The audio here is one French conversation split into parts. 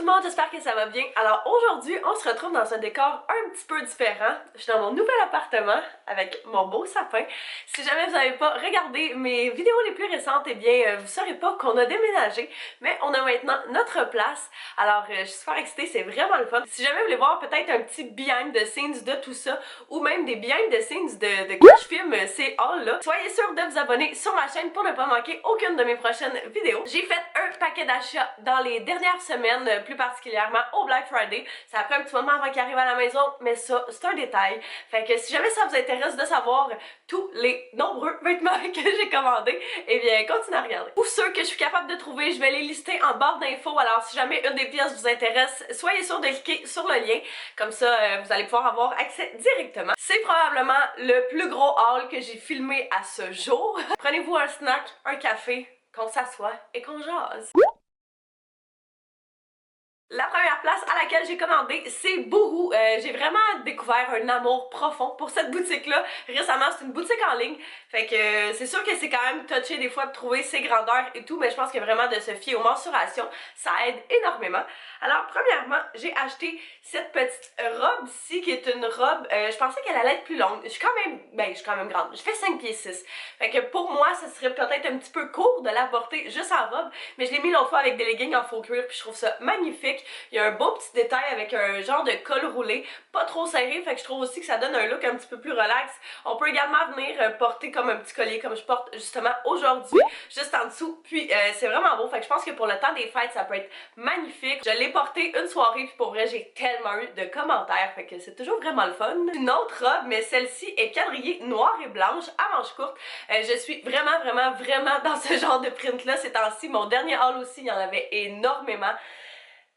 le monde, j'espère que ça va bien. Alors aujourd'hui, on se retrouve dans un décor un petit peu différent. Je suis dans mon nouvel appartement avec mon beau sapin. Si jamais vous n'avez pas regardé mes vidéos les plus récentes, eh bien vous saurez pas qu'on a déménagé, mais on a maintenant notre place. Alors je suis super excitée, c'est vraiment le fun. Si jamais vous voulez voir peut-être un petit behind the scenes de tout ça, ou même des behind the scenes de quand je filme ces hauls-là, soyez sûr de vous abonner sur ma chaîne pour ne pas manquer aucune de mes prochaines vidéos. J'ai fait un paquet d'achats dans les dernières semaines, plus particulièrement au Black Friday. Ça a pris un petit moment avant qu'il arrive à la maison, mais ça, c'est un détail. Fait que si jamais ça vous intéresse de savoir tous les nombreux vêtements que j'ai commandés, eh bien, continuez à regarder. Pour ceux que je suis capable de trouver, je vais les lister en barre d'infos. Alors, si jamais une des pièces vous intéresse, soyez sûr de cliquer sur le lien. Comme ça, vous allez pouvoir avoir accès directement. C'est probablement le plus gros haul que j'ai filmé à ce jour. Prenez-vous un snack, un café, qu'on s'assoie et qu'on jase. La première place à laquelle j'ai commandé, c'est Boohoo. J'ai vraiment découvert un amour profond pour cette boutique-là. Récemment, c'est une boutique en ligne. Fait que c'est sûr que c'est quand même touché des fois de trouver ses grandeurs et tout, mais je pense que vraiment de se fier aux mensurations, ça aide énormément. Alors, premièrement, j'ai acheté cette petite robe-ci, qui est une robe, je pensais qu'elle allait être plus longue. Je suis quand même grande. Je fais 5 pieds 6. Fait que pour moi, ça serait peut-être un petit peu court de la porter juste en robe, mais je l'ai mis l'autre fois avec des leggings en faux cuir, puis je trouve ça magnifique. Il y a un beau petit détail avec un genre de col roulé, pas trop serré, fait que je trouve aussi que ça donne un look un petit peu plus relax. On peut également venir porter comme un petit collier, comme je porte justement aujourd'hui, juste en dessous, puis c'est vraiment beau, fait que je pense que pour le temps des fêtes, ça peut être magnifique. Je l'ai porté une soirée, puis pour vrai, j'ai tellement eu de commentaires, fait que c'est toujours vraiment le fun. Une autre robe, mais celle-ci est quadrillée noire et blanche, à manches courtes. Je suis vraiment dans ce genre de print-là ces temps-ci. Mon dernier haul aussi, il y en avait énormément.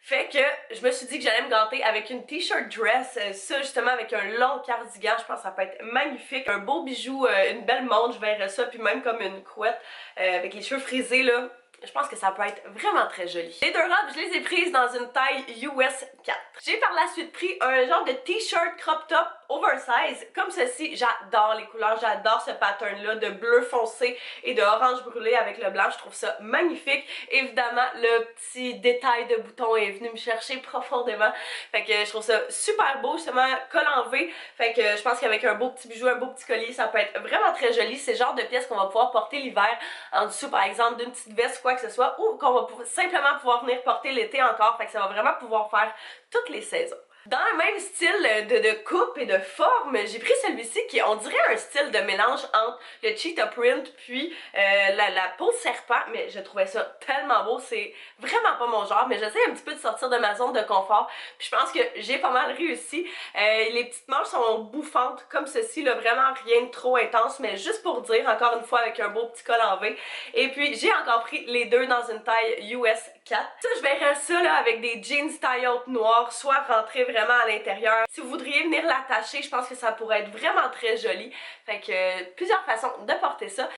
Fait que je me suis dit que j'allais me gâter avec une t-shirt dress, ça justement avec un long cardigan, je pense que ça peut être magnifique. Un beau bijou, une belle montre, je verrais ça, puis même comme une couette avec les cheveux frisés là. Je pense que ça peut être vraiment très joli. Les deux robes, je les ai prises dans une taille US 4. J'ai par la suite pris un genre de t-shirt crop top oversize comme ceci. J'adore les couleurs, j'adore ce pattern là de bleu foncé et de orange brûlé avec le blanc. Je trouve ça magnifique. Évidemment, le petit détail de bouton est venu me chercher profondément. Fait que je trouve ça super beau, justement col en V. Fait que je pense qu'avec un beau petit bijou, un beau petit collier, ça peut être vraiment très joli. C'est le genre de pièces qu'on va pouvoir porter l'hiver en dessous par exemple d'une petite veste, quoi que ce soit, ou qu'on va simplement pouvoir venir porter l'été encore. Fait que ça va vraiment pouvoir faire toutes les saisons. Dans le même style de coupe et de forme, j'ai pris celui-ci qui, on dirait un style de mélange entre le cheetah print puis la peau de serpent, mais je trouvais ça tellement beau, c'est vraiment pas mon genre, mais j'essaie un petit peu de sortir de ma zone de confort, puis je pense que j'ai pas mal réussi. Les petites manches sont bouffantes comme ceci, là, vraiment rien de trop intense, mais juste pour dire, encore une fois avec un beau petit col en V. Et puis j'ai encore pris les deux dans une taille US 4. Ça, je verrais ça là avec des jeans taille-haute noirs, soit rentrer vraiment à l'intérieur. Si vous voudriez venir l'attacher, je pense que ça pourrait être vraiment très joli. Fait que plusieurs façons de porter ça.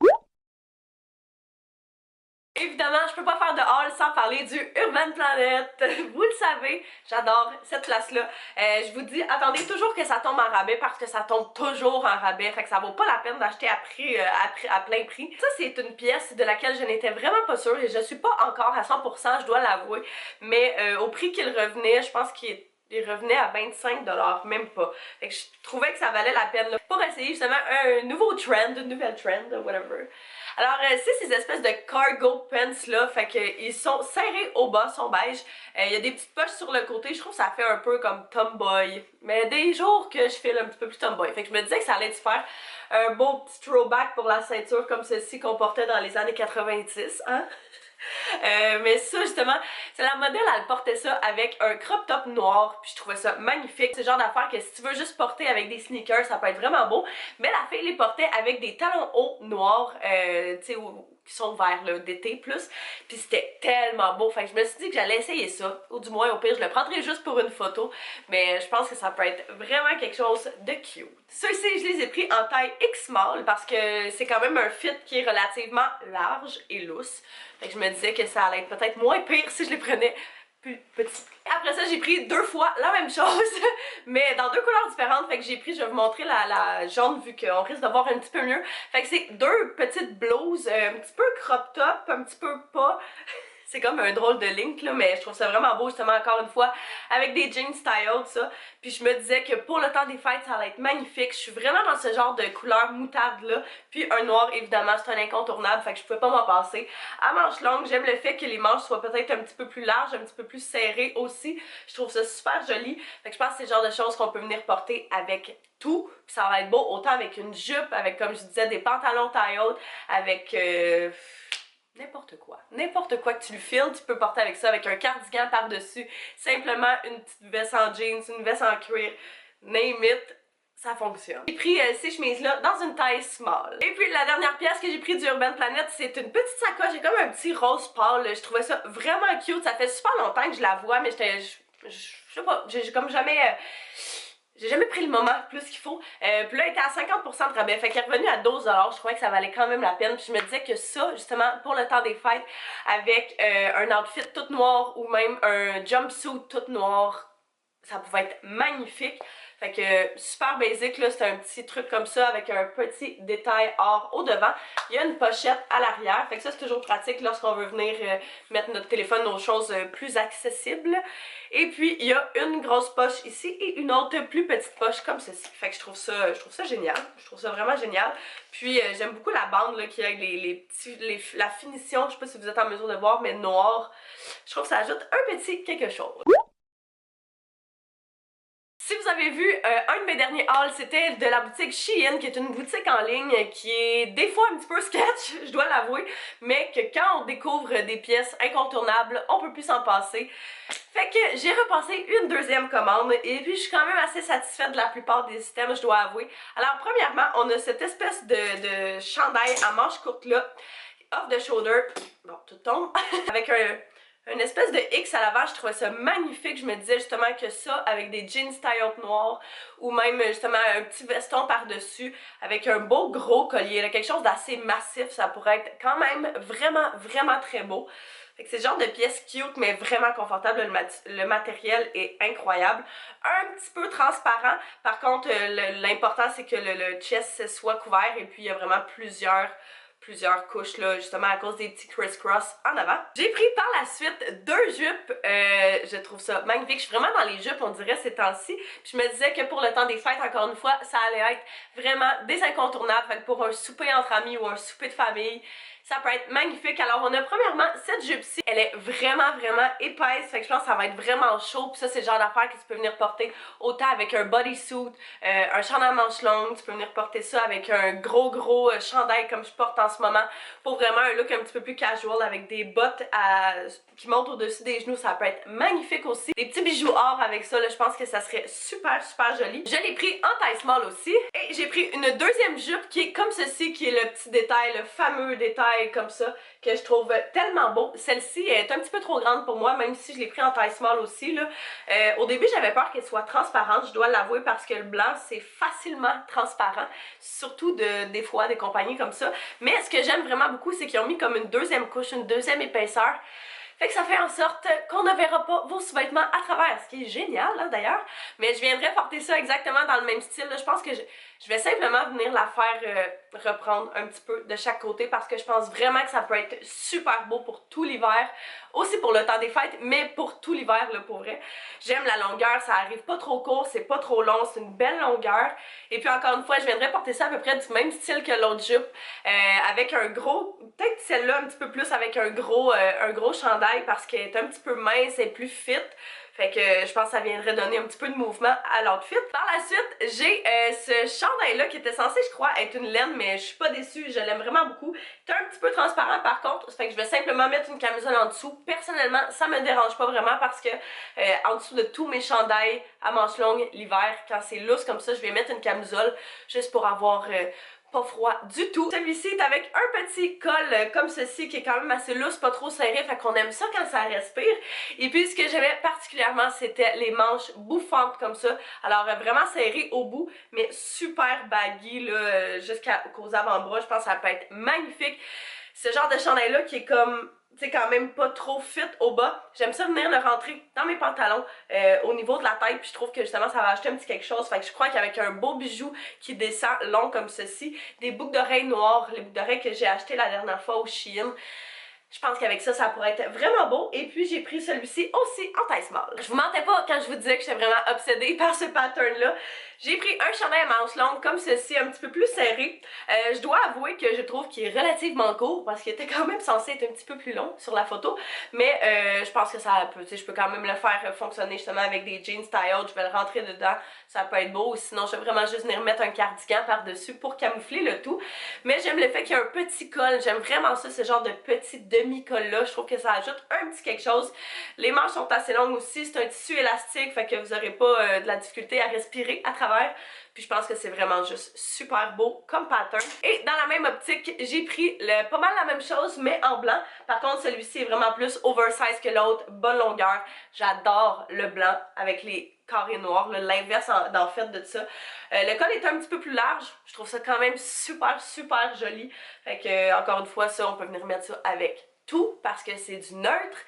Évidemment, je peux pas faire de haul sans parler du Urban Planet. Vous le savez, j'adore cette place-là. Je vous dis, attendez toujours que ça tombe en rabais parce que ça tombe toujours en rabais. Fait que ça vaut pas la peine d'acheter à plein prix. Ça, c'est une pièce de laquelle je n'étais vraiment pas sûre et je suis pas encore à 100%, je dois l'avouer. Mais au prix qu'il revenait, je pense qu'il revenait à 25$, même pas. Fait que je trouvais que ça valait la peine là, pour essayer justement un nouveau trend, une nouvelle trend, whatever. Alors, c'est ces espèces de cargo pants là, fait que ils sont serrés au bas, sont beige. Il y a des petites poches sur le côté, je trouve que ça fait un peu comme tomboy. Mais des jours que je file un petit peu plus tomboy. Fait que je me disais que ça allait se faire un beau petit throwback pour la ceinture comme ceci qu'on portait dans les années 90, hein? Mais ça justement, c'est la modèle, elle portait ça avec un crop top noir, puis je trouvais ça magnifique. C'est le genre d'affaire que si tu veux juste porter avec des sneakers, ça peut être vraiment beau. Mais la fille les portait avec des talons hauts noirs, tu sais, qui sont verts là, d'été plus. Puis c'était tellement beau, fait que je me suis dit que j'allais essayer ça. Ou du moins, au pire, je le prendrais juste pour une photo. Mais je pense que ça peut être vraiment quelque chose de cute. Ceux-ci, je les ai pris en taille X-Small parce que c'est quand même un fit qui est relativement large et lousse. Fait que je me disais que ça allait être peut-être moins pire si je les prenais plus petits. Après ça, j'ai pris deux fois la même chose, mais dans deux couleurs différentes. Fait que j'ai pris, je vais vous montrer la jaune vu qu'on risque de voir un petit peu mieux. Fait que c'est deux petites blouses, un petit peu crop top, un petit peu pas. C'est comme un drôle de link là, mais je trouve ça vraiment beau justement encore une fois avec des jeans style tout ça. Puis je me disais que pour le temps des fêtes ça allait être magnifique. Je suis vraiment dans ce genre de couleur moutarde là. Puis un noir évidemment c'est un incontournable, fait que je pouvais pas m'en passer. À manches longues, j'aime le fait que les manches soient peut-être un petit peu plus larges, un petit peu plus serrées aussi. Je trouve ça super joli. Fait que je pense que c'est le genre de choses qu'on peut venir porter avec tout. Puis ça va être beau autant avec une jupe, avec comme je disais des pantalons taille haute, avec n'importe quoi. N'importe quoi que tu le files, tu peux porter avec ça, avec un cardigan par-dessus, simplement une petite veste en jeans, une veste en cuir, name it, ça fonctionne. J'ai pris ces chemises-là dans une taille small. Et puis la dernière pièce que j'ai pris du Urban Planet, c'est une petite sacoche, j'ai comme un petit rose pâle, je trouvais ça vraiment cute, ça fait super longtemps que je la vois, mais je sais pas, j'ai comme jamais... j'ai jamais pris le moment plus qu'il faut. Puis là, elle était à 50% de rabais. Fait qu'elle est revenue à 12$. Je trouvais que ça valait quand même la peine. Puis je me disais que ça, justement, pour le temps des fêtes, avec un outfit tout noir ou même un jumpsuit tout noir, ça pouvait être magnifique. Fait que super basique là, c'est un petit truc comme ça avec un petit détail or au devant. Il y a une pochette à l'arrière, fait que ça c'est toujours pratique lorsqu'on veut venir mettre notre téléphone, nos choses plus accessibles. Et puis il y a une grosse poche ici et une autre plus petite poche comme ceci. Fait que je trouve ça génial, je trouve ça vraiment génial. Puis j'aime beaucoup la bande là, qui est avec la finition, je sais pas si vous êtes en mesure de voir, mais noir. Je trouve que ça ajoute un petit quelque chose. Si vous avez vu un de mes derniers hauls, c'était de la boutique Shein, qui est une boutique en ligne qui est des fois un petit peu sketch, je dois l'avouer, mais que quand on découvre des pièces incontournables, on peut plus s'en passer. Fait que j'ai repassé une deuxième commande et puis je suis quand même assez satisfaite de la plupart des items, je dois avouer. Alors premièrement, on a cette espèce de chandail à manches courtes là, off the shoulder, bon tout tombe, avec une espèce de X à l'avant, je trouvais ça magnifique. Je me disais justement que ça, avec des jeans taille-haute noirs ou même justement un petit veston par-dessus avec un beau gros collier, là, quelque chose d'assez massif, ça pourrait être quand même vraiment très beau. Fait que c'est le genre de pièce cute mais vraiment confortable, le matériel est incroyable. Un petit peu transparent, par contre l'important c'est que le chest soit couvert et puis il y a vraiment plusieurs couches là, justement à cause des petits criss-cross en avant. J'ai pris par la suite deux jupes, je trouve ça magnifique, je suis vraiment dans les jupes on dirait ces temps-ci, puis je me disais que pour le temps des fêtes encore une fois, ça allait être vraiment des incontournables, fait que pour un souper entre amis ou un souper de famille, ça peut être magnifique. Alors on a premièrement cette jupe-ci, elle est vraiment épaisse, fait que je pense que ça va être vraiment chaud, puis ça c'est le genre d'affaire que tu peux venir porter autant avec un bodysuit, un chandail à manches longues, tu peux venir porter ça avec un gros chandail comme je porte en ce moment, pour vraiment un look un petit peu plus casual avec des bottes qui montent au-dessus des genoux, ça peut être magnifique aussi. Des petits bijoux or avec ça, là, je pense que ça serait super joli. Je l'ai pris en taille small aussi, et j'ai pris une deuxième jupe qui est comme ceci, qui est le petit détail, le fameux détail comme ça, que je trouve tellement beau. Celle-ci est un petit peu trop grande pour moi, même si je l'ai pris en taille small aussi, là. Au début, j'avais peur qu'elle soit transparente, je dois l'avouer, parce que le blanc, c'est facilement transparent, surtout des fois, des compagnies comme ça. Mais ce que j'aime vraiment beaucoup, c'est qu'ils ont mis comme une deuxième couche, une deuxième épaisseur. Fait que ça fait en sorte qu'on ne verra pas vos sous-vêtements à travers, ce qui est génial hein, d'ailleurs. Mais je viendrai porter ça exactement dans le même style. Là. Je pense que je vais simplement venir la faire reprendre un petit peu de chaque côté parce que je pense vraiment que ça peut être super beau pour tout l'hiver. Aussi pour le temps des fêtes, mais pour tout l'hiver là pour vrai. J'aime la longueur, ça arrive pas trop court, c'est pas trop long, c'est une belle longueur. Et puis encore une fois, je viendrai porter ça à peu près du même style que l'autre jupe. Avec un gros, peut-être celle-là un petit peu plus avec un gros chandail parce qu'elle est un petit peu mince et plus fit. Fait que je pense que ça viendrait donner un petit peu de mouvement à l'outfit. Par la suite, j'ai ce chandail-là qui était censé, je crois, être une laine, mais je suis pas déçue, je l'aime vraiment beaucoup. C'est un petit peu transparent par contre, fait que je vais simplement mettre une camisole en dessous. Personnellement, ça me dérange pas vraiment parce que en dessous de tous mes chandails à manches longues l'hiver, quand c'est lousse comme ça, je vais mettre une camisole juste pour avoir pas froid du tout. Celui-ci est avec un petit col comme ceci qui est quand même assez lousse, pas trop serré, fait qu'on aime ça quand ça respire. Et puis ce que j'aimais particulièrement c'était les manches bouffantes comme ça, alors vraiment serrées au bout mais super baggy là jusqu'aux avant-bras, je pense que ça peut être magnifique. Ce genre de chandail là qui est comme c'est quand même pas trop fit au bas. J'aime ça venir le rentrer dans mes pantalons au niveau de la taille, puis je trouve que justement ça va ajouter un petit quelque chose. Fait que je crois qu'avec un beau bijou qui descend long comme ceci, des boucles d'oreilles noires, les boucles d'oreilles que j'ai achetées la dernière fois au Shein, Je pense qu'avec ça, ça pourrait être vraiment beau. Et puis, j'ai pris celui-ci aussi en taille small. Je vous mentais pas quand je vous disais que j'étais vraiment obsédée par ce pattern-là. J'ai pris un chandail à manches longues comme ceci, un petit peu plus serré. Je dois avouer que je trouve qu'il est relativement court parce qu'il était quand même censé être un petit peu plus long sur la photo. Mais je pense que ça peut, tu sais, je peux quand même le faire fonctionner justement avec des jeans style. Je vais le rentrer dedans, ça peut être beau. Sinon, je vais vraiment juste venir mettre un cardigan par-dessus pour camoufler le tout. Mais j'aime le fait qu'il y a un petit col. J'aime vraiment ça, ce genre de petit demi-col là. Je trouve que ça ajoute un petit quelque chose. Les manches sont assez longues aussi. C'est un tissu élastique, fait que vous n'aurez pas de la difficulté à respirer à travers. Puis je pense que c'est vraiment juste super beau comme pattern. Et dans la même optique, j'ai pris pas mal la même chose, mais en blanc. Par contre, celui-ci est vraiment plus oversize que l'autre, bonne longueur. J'adore le blanc avec les carrés noirs, l'inverse en fait de ça. Le col est un petit peu plus large. Je trouve ça quand même super, super joli. Fait que, encore une fois, ça, on peut venir mettre ça avec tout parce que c'est du neutre.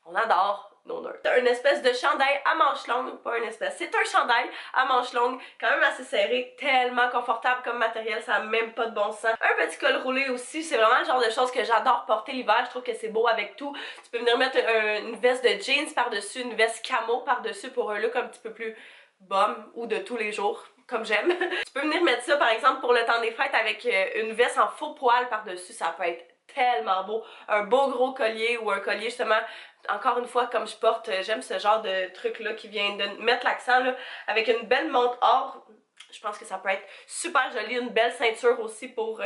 On adore nos neutres. C'est une espèce de chandail à manches longues, pas une espèce, c'est un chandail à manches longues, quand même assez serré, tellement confortable comme matériel, ça n'a même pas de bon sens. Un petit col roulé aussi, c'est vraiment le genre de choses que j'adore porter l'hiver, je trouve que c'est beau avec tout. Tu peux venir mettre une veste de jeans par-dessus, une veste camo par-dessus pour un look un petit peu plus bum ou de tous les jours, comme j'aime. Tu peux venir mettre ça par exemple pour le temps des fêtes avec une veste en faux poil par-dessus, ça peut être tellement beau. Un beau gros collier ou un collier justement, encore une fois comme je porte, j'aime ce genre de truc là qui vient de mettre l'accent là, avec une belle montre or. Je pense que ça peut être super joli, une belle ceinture aussi pour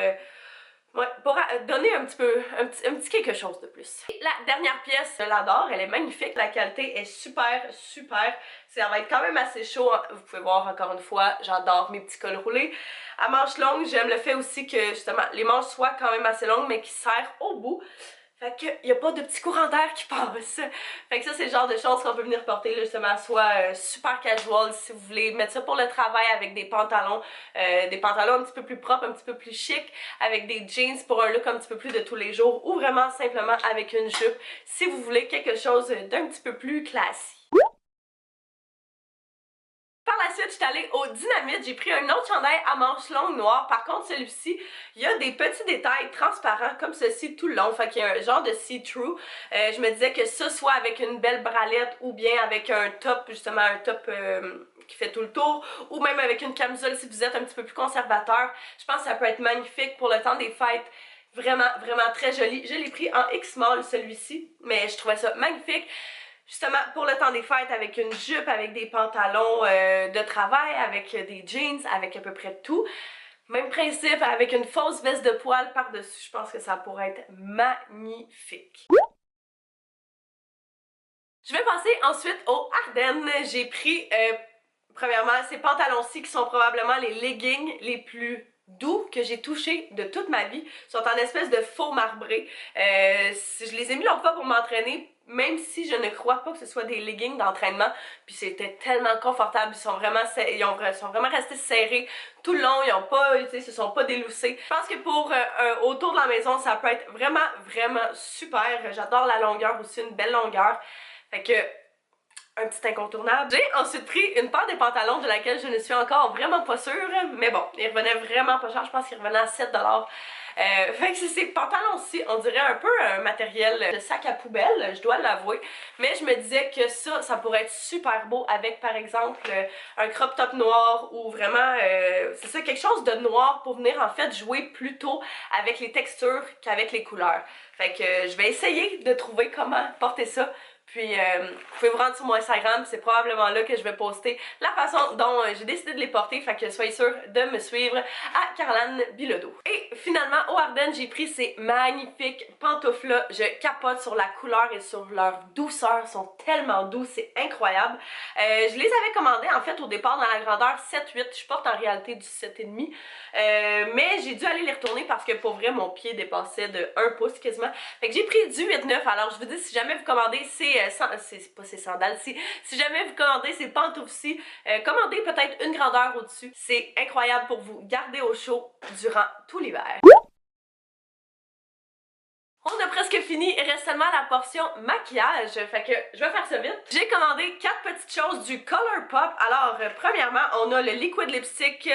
donner un petit quelque chose de plus. Et la dernière pièce, je l'adore, elle est magnifique, la qualité est super, super. Ça va être quand même assez chaud, vous pouvez voir encore une fois, j'adore mes petits cols roulés. À manches longues, j'aime le fait aussi que justement les manches soient quand même assez longues mais qui serrent au bout. Fait qu'il n'y a pas de petits courants d'air qui passent. Fait que ça, c'est le genre de choses qu'on peut venir porter, là, justement, soit super casual, si vous voulez mettre ça pour le travail avec des pantalons un petit peu plus propres, un petit peu plus chic, avec des jeans pour un look un petit peu plus de tous les jours, ou vraiment simplement avec une jupe, si vous voulez quelque chose d'un petit peu plus classique. Par la suite, je suis allée au Dynamite, j'ai pris un autre chandail à manches longues noires. Par contre, celui-ci, il y a des petits détails transparents comme ceci tout le long. Fait qu'il y a un genre de see-through. Je me disais que ça soit avec une belle bralette ou bien avec un top, justement un top qui fait tout le tour, ou même avec une camisole si vous êtes un petit peu plus conservateur. Je pense que ça peut être magnifique pour le temps des fêtes. Vraiment, vraiment très joli. Je l'ai pris en X-Small celui-ci, mais je trouvais ça magnifique. Justement, pour le temps des fêtes, avec une jupe, avec des pantalons de travail, avec des jeans, avec à peu près tout. Même principe, avec une fausse veste de poil par-dessus. Je pense que ça pourrait être magnifique. Je vais passer ensuite aux Ardennes. J'ai pris, premièrement, ces pantalons-ci qui sont probablement les leggings les plus doux que j'ai touchés de toute ma vie. Ils sont en espèce de faux marbré. Je les ai mis l'autre fois pour m'entraîner, même si je ne crois pas que ce soit des leggings d'entraînement. Puis c'était tellement confortable. Ils sont vraiment restés serrés tout le long. Ils ont pas, tu sais, se sont pas déloussés. Je pense que pour autour de la maison, ça peut être vraiment, vraiment super. J'adore la longueur aussi, une belle longueur. Fait que un petit incontournable. J'ai ensuite pris une paire de pantalons de laquelle je ne suis encore vraiment pas sûre, mais bon, ils revenaient vraiment pas cher, je pense qu'ils revenaient à 7$. Fait que c'est ces pantalons-ci, on dirait un peu un matériel de sac à poubelle, je dois l'avouer, mais je me disais que ça pourrait être super beau avec par exemple un crop top noir ou vraiment, c'est ça, quelque chose de noir pour venir en fait jouer plutôt avec les textures qu'avec les couleurs. Fait que je vais essayer de trouver comment porter ça. Puis, vous pouvez vous rendre sur mon Instagram, c'est probablement là que je vais poster la façon dont j'ai décidé de les porter, fait que soyez sûrs de me suivre à Caroline Bilodeau. Et finalement, au Ardennes, j'ai pris ces magnifiques pantoufles-là. Je capote sur la couleur et sur leur douceur, ils sont tellement doux, c'est incroyable. Je les avais commandés en fait au départ dans la grandeur 7-8, je porte en réalité du 7,5. Mais j'ai dû aller les retourner parce que pour vrai, mon pied dépassait de 1 pouce quasiment. Fait que j'ai pris du 8-9, alors je vous dis, si jamais vous commandez ces sandales, si jamais vous commandez ces pantoufles-ci, commandez peut-être une grandeur au-dessus. C'est incroyable pour vous garder au chaud durant tout l'hiver. On a presque fini, il reste seulement la portion maquillage, fait que je vais faire ça vite. J'ai commandé 4 petites choses du Colourpop. Alors, premièrement, on a le Liquid Lipstick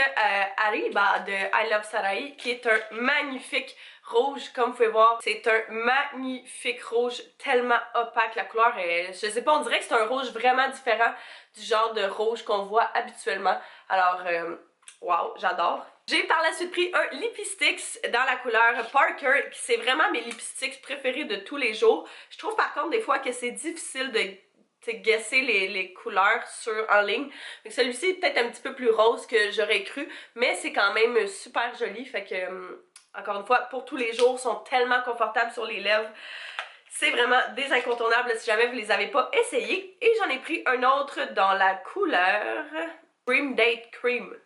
Arriba de I Love Sarai, qui est un magnifique rouge, comme vous pouvez voir. C'est un magnifique rouge, tellement opaque. La couleur est, je sais pas, on dirait que c'est un rouge vraiment différent du genre de rouge qu'on voit habituellement. Alors, wow, j'adore. J'ai par la suite pris un Lipsticks dans la couleur Parker, qui c'est vraiment mes lipsticks préférés de tous les jours. Je trouve par contre des fois que c'est difficile de guesser les couleurs en ligne. Celui-ci est peut-être un petit peu plus rose que j'aurais cru, mais c'est quand même super joli. Fait que, encore une fois, pour tous les jours, sont tellement confortables sur les lèvres. C'est vraiment des incontournables si jamais vous les avez pas essayés. Et j'en ai pris un autre dans la couleur Cream Date Cream.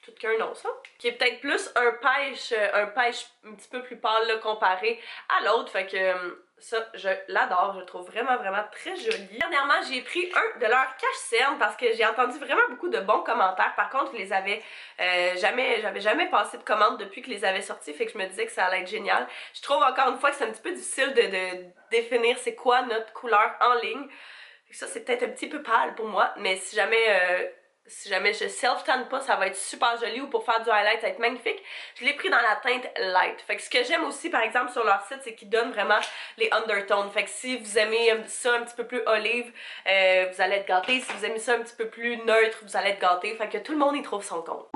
Tout qu'un nom, ça. Qui est peut-être plus un pêche un petit peu plus pâle là, comparé à l'autre. Fait que ça, je l'adore. Je le trouve vraiment, vraiment très joli. Dernièrement, j'ai pris un de leurs cache-cernes parce que j'ai entendu vraiment beaucoup de bons commentaires. Par contre, je les avais j'avais jamais passé de commande depuis que les avais sortis. Fait que je me disais que ça allait être génial. Je trouve encore une fois que c'est un petit peu difficile de définir c'est quoi notre couleur en ligne. Ça, c'est peut-être un petit peu pâle pour moi. Mais si jamais je self-tan pas, ça va être super joli, ou pour faire du highlight, ça va être magnifique. Je l'ai pris dans la teinte light. Fait que ce que j'aime aussi, par exemple, sur leur site, c'est qu'ils donnent vraiment les undertones. Fait que si vous aimez ça un petit peu plus olive, vous allez être gâtés. Si vous aimez ça un petit peu plus neutre, vous allez être gâtés. Fait que tout le monde y trouve son compte.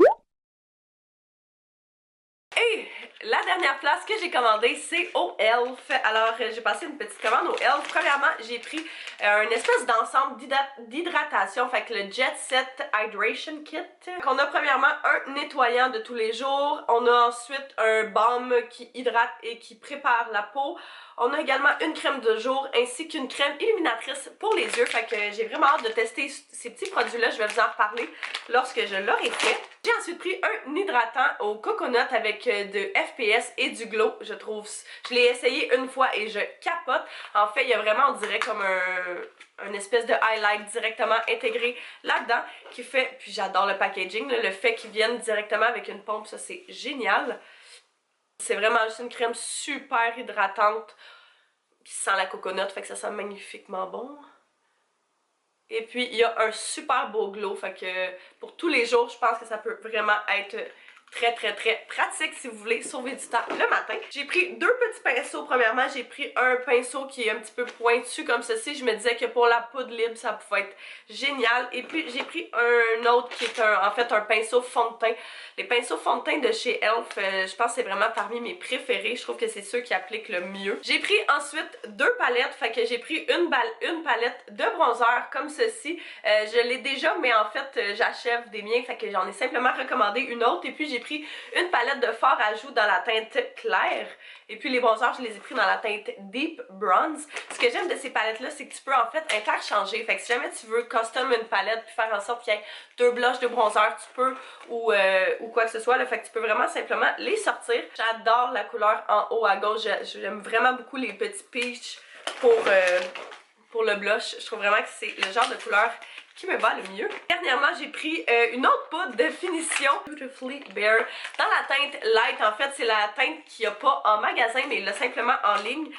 Et la dernière place que j'ai commandée, c'est au Elf. Alors, j'ai passé une petite commande au Elf. Premièrement, j'ai pris une espèce d'ensemble d'hydratation, fait que le Jet Set Hydration Kit. On a premièrement un nettoyant de tous les jours. On a ensuite un baume qui hydrate et qui prépare la peau. On a également une crème de jour ainsi qu'une crème illuminatrice pour les yeux. Fait que j'ai vraiment hâte de tester ces petits produits-là. Je vais vous en reparler lorsque je l'aurai fait. J'ai ensuite pris un hydratant au coconut avec de FPS et du glow. Je l'ai essayé une fois et je capote. En fait, il y a vraiment, on dirait, comme un espèce de highlight directement intégré là-dedans qui fait, puis j'adore le packaging, là, le fait qu'ils viennent directement avec une pompe, ça c'est génial. C'est vraiment juste une crème super hydratante qui sent la coconut, fait que ça sent magnifiquement bon. Et puis il y a un super beau glow, fait que pour tous les jours, je pense que ça peut vraiment être très pratique si vous voulez sauver du temps le matin. J'ai pris deux petits pinceaux. Premièrement, j'ai pris un pinceau qui est un petit peu pointu comme ceci. Je me disais que pour la poudre libre, ça pouvait être génial. Et puis j'ai pris un autre qui est en fait un pinceau fond de teint. Les pinceaux fond de teint de chez Elf, je pense que c'est vraiment parmi mes préférés. Je trouve que c'est ceux qui appliquent le mieux. J'ai pris ensuite deux palettes, fait que j'ai pris une palette de bronzer comme ceci. Je l'ai déjà, mais en fait, j'achève des miens, fait que j'en ai simplement recommandé une autre. Et puis j'ai pris une palette de fard à joues dans la teinte claire. Et puis les bronzers, je les ai pris dans la teinte Deep Bronze. Ce que j'aime de ces palettes-là, c'est que tu peux en fait interchanger. Fait que si jamais tu veux custom une palette puis faire en sorte qu'il y ait deux blushs de bronzer, tu peux, ou quoi que ce soit. Là. Fait que tu peux vraiment simplement les sortir. J'adore la couleur en haut à gauche. J'aime vraiment beaucoup les petits peach pour le blush. Je trouve vraiment que c'est le genre de couleur qui me va le mieux. Dernièrement, j'ai pris une autre poudre de finition Beautifully Bare dans la teinte light. En fait, c'est la teinte qu'il n'y a pas en magasin, mais il l'a simplement en ligne.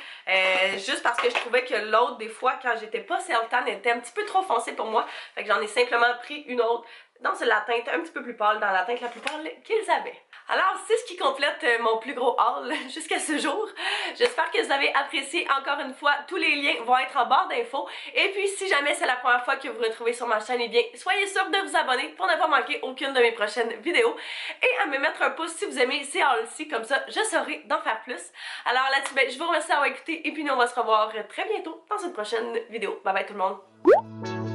Juste parce que je trouvais que l'autre, des fois, quand j'étais pas self-tan, était un petit peu trop foncée pour moi. Fait que j'en ai simplement pris une autre dans la teinte un petit peu plus pâle, dans la teinte la plus pâle qu'ils avaient. Alors, c'est ce qui complète mon plus gros haul jusqu'à ce jour. J'espère que vous avez apprécié. Encore une fois, tous les liens vont être en barre d'infos. Et puis, si jamais c'est la première fois que vous retrouvez sur ma chaîne, eh bien, soyez sûr de vous abonner pour ne pas manquer aucune de mes prochaines vidéos. Et à me mettre un pouce si vous aimez ces hauls-ci, comme ça, je saurai d'en faire plus. Alors là-dessus, je vous remercie d'avoir écouté. Et puis, nous, on va se revoir très bientôt dans une prochaine vidéo. Bye bye tout le monde!